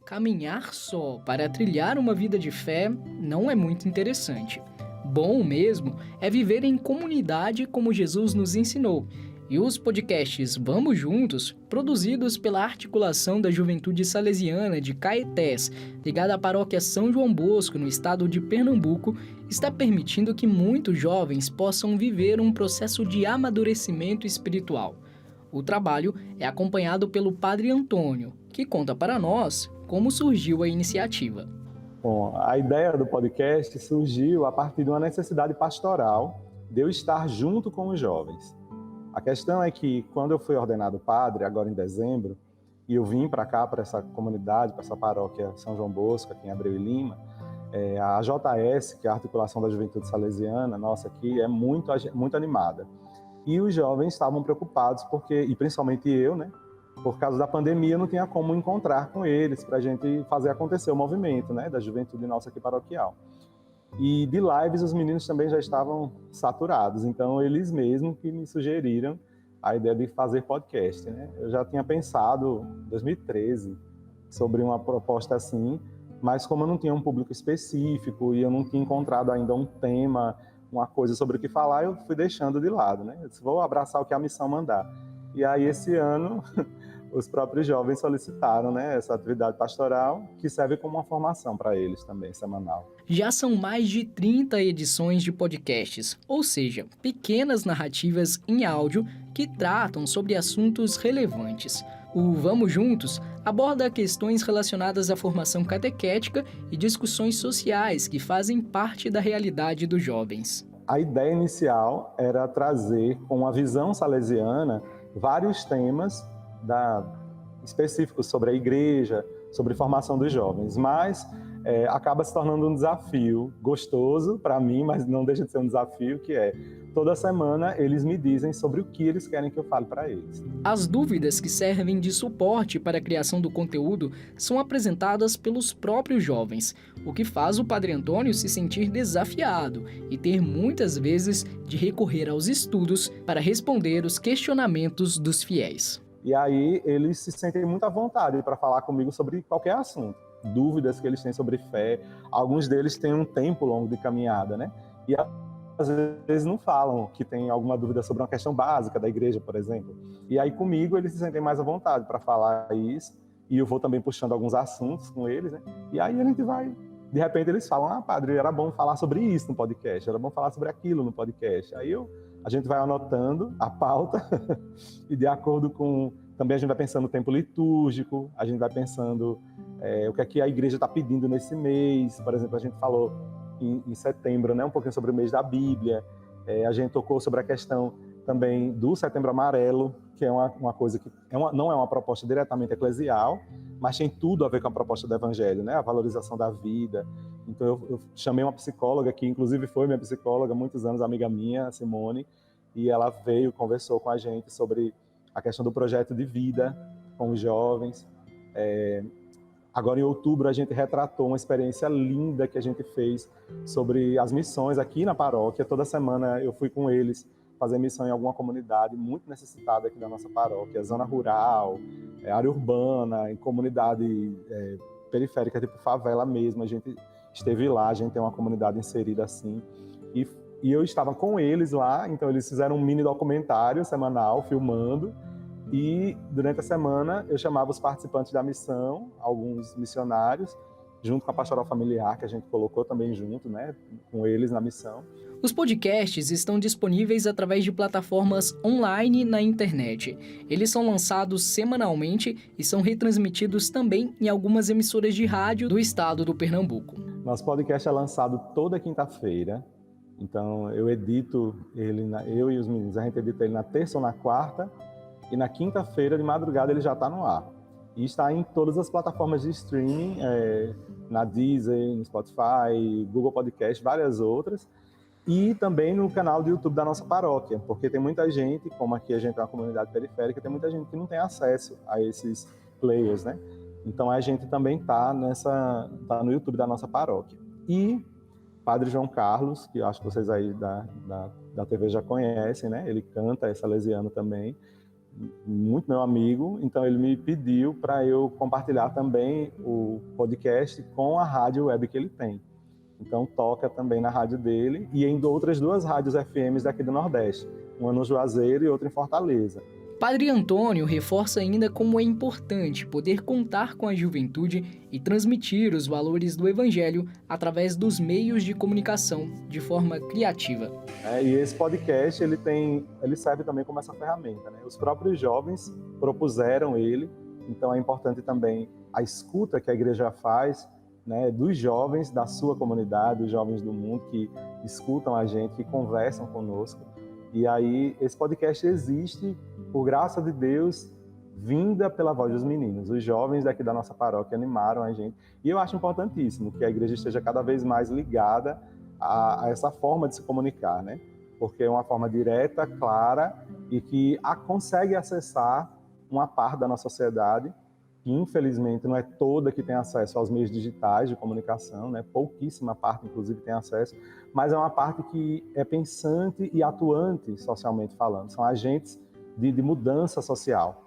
Caminhar só para trilhar uma vida de fé não é muito interessante. Bom mesmo é viver em comunidade como Jesus nos ensinou. E os podcasts Vamos Juntos, produzidos pela Articulação da Juventude Salesiana de Caetés, ligada à paróquia São João Bosco, no estado de Pernambuco, está permitindo que muitos jovens possam viver um processo de amadurecimento espiritual. O trabalho é acompanhado pelo Padre Antônio, que conta para nós como surgiu a iniciativa. Bom, a ideia do podcast surgiu a partir de uma necessidade pastoral de eu estar junto com os jovens. A questão é que, quando eu fui ordenado padre, agora em dezembro, e eu vim para cá, para essa comunidade, para essa paróquia São João Bosco, aqui em Abreu e Lima, a AJS, que é a Articulação da Juventude Salesiana, nossa, aqui é muito animada. E os jovens estavam preocupados, e principalmente eu, né? Por causa da pandemia, não tinha como encontrar com eles para a gente fazer acontecer o movimento, né, da juventude nossa aqui paroquial. E de lives os meninos também já estavam saturados, então eles mesmos que me sugeriram a ideia de fazer podcast, né? Eu já tinha pensado em 2013 sobre uma proposta assim, mas como eu não tinha um público específico e eu não tinha encontrado ainda um tema, uma coisa sobre o que falar, eu fui deixando de lado, né? Eu disse, vou abraçar o que a missão mandar. E aí esse ano os próprios jovens solicitaram, né, essa atividade pastoral, que serve como uma formação para eles também, semanal. Já são mais de 30 edições de podcasts, ou seja, pequenas narrativas em áudio que tratam sobre assuntos relevantes. O Vamos Juntos aborda questões relacionadas à formação catequética e discussões sociais que fazem parte da realidade dos jovens. A ideia inicial era trazer, com uma visão salesiana, vários temas específicos sobre a igreja, sobre formação dos jovens, mas acaba se tornando um desafio gostoso para mim, mas não deixa de ser um desafio, que é, toda semana eles me dizem sobre o que eles querem que eu fale para eles. As dúvidas que servem de suporte para a criação do conteúdo são apresentadas pelos próprios jovens, o que faz o Padre Antônio se sentir desafiado e ter muitas vezes de recorrer aos estudos para responder os questionamentos dos fiéis. E aí eles se sentem muito à vontade para falar comigo sobre qualquer assunto. Dúvidas que eles têm sobre fé. Alguns deles têm um tempo longo de caminhada, né? E às vezes não falam que tem alguma dúvida sobre uma questão básica da igreja, por exemplo. E aí comigo eles se sentem mais à vontade para falar isso. E eu vou também puxando alguns assuntos com eles, né? E aí a gente vai... De repente eles falam, padre, era bom falar sobre isso no podcast, era bom falar sobre aquilo no podcast. Aí a gente vai anotando a pauta e de acordo com... Também a gente vai pensando no tempo litúrgico, a gente vai pensando o que é que a igreja está pedindo nesse mês. Por exemplo, a gente falou em setembro, né, um pouquinho sobre o mês da Bíblia. A gente tocou sobre a questão também do Setembro Amarelo, que é uma coisa que não é uma proposta diretamente eclesial, mas tem tudo a ver com a proposta do Evangelho, né? A valorização da vida. Então eu chamei uma psicóloga, que inclusive foi minha psicóloga há muitos anos, amiga minha, a Simone, e ela veio, conversou com a gente sobre a questão do projeto de vida com os jovens. Agora, em outubro, a gente retratou uma experiência linda que a gente fez sobre as missões aqui na paróquia. Toda semana eu fui com eles fazer missão em alguma comunidade muito necessitada aqui da nossa paróquia, zona rural, área urbana, em comunidade periférica, tipo favela mesmo. A gente esteve lá, a gente tem uma comunidade inserida assim. E eu estava com eles lá, então eles fizeram um mini documentário semanal, filmando, e durante a semana eu chamava os participantes da missão, alguns missionários, junto com a pastoral familiar, que a gente colocou também junto, né, com eles na missão. Os podcasts estão disponíveis através de plataformas online na internet. Eles são lançados semanalmente e são retransmitidos também em algumas emissoras de rádio do estado do Pernambuco. Nosso podcast é lançado toda quinta-feira. Então, eu edito ele, eu e os meninos, a gente edita ele na terça ou na quarta, e na quinta-feira, de madrugada, ele já está no ar. E está em todas as plataformas de streaming, na Deezer, no Spotify, Google Podcast, várias outras, e também no canal do YouTube da nossa paróquia, porque tem muita gente, como aqui a gente é uma comunidade periférica, tem muita gente que não tem acesso a esses players, né? Então, a gente também tá no YouTube da nossa paróquia. E Padre João Carlos, que eu acho que vocês aí da TV já conhecem, né? Ele canta, é salesiano também. muito meu amigo, então ele me pediu para eu compartilhar também o podcast com a rádio web que ele tem. Então toca também na rádio dele e em outras 2 rádios FMs daqui do Nordeste, uma no Juazeiro e outra em Fortaleza. Padre Antônio reforça ainda como é importante poder contar com a juventude e transmitir os valores do Evangelho através dos meios de comunicação de forma criativa. E esse podcast ele serve também como essa ferramenta, né? Os próprios jovens propuseram ele, então é importante também a escuta que a igreja faz, né, dos jovens da sua comunidade, dos jovens do mundo que escutam a gente, que conversam conosco. E aí esse podcast existe por graça de Deus, vinda pela voz dos meninos. Os jovens daqui da nossa paróquia animaram a gente. E eu acho importantíssimo que a igreja esteja cada vez mais ligada a essa forma de se comunicar, né? Porque é uma forma direta, clara e que consegue acessar uma parte da nossa sociedade que, infelizmente, não é toda que tem acesso aos meios digitais de comunicação, né? Pouquíssima parte, inclusive, tem acesso, mas é uma parte que é pensante e atuante socialmente falando. São agentes de mudança social.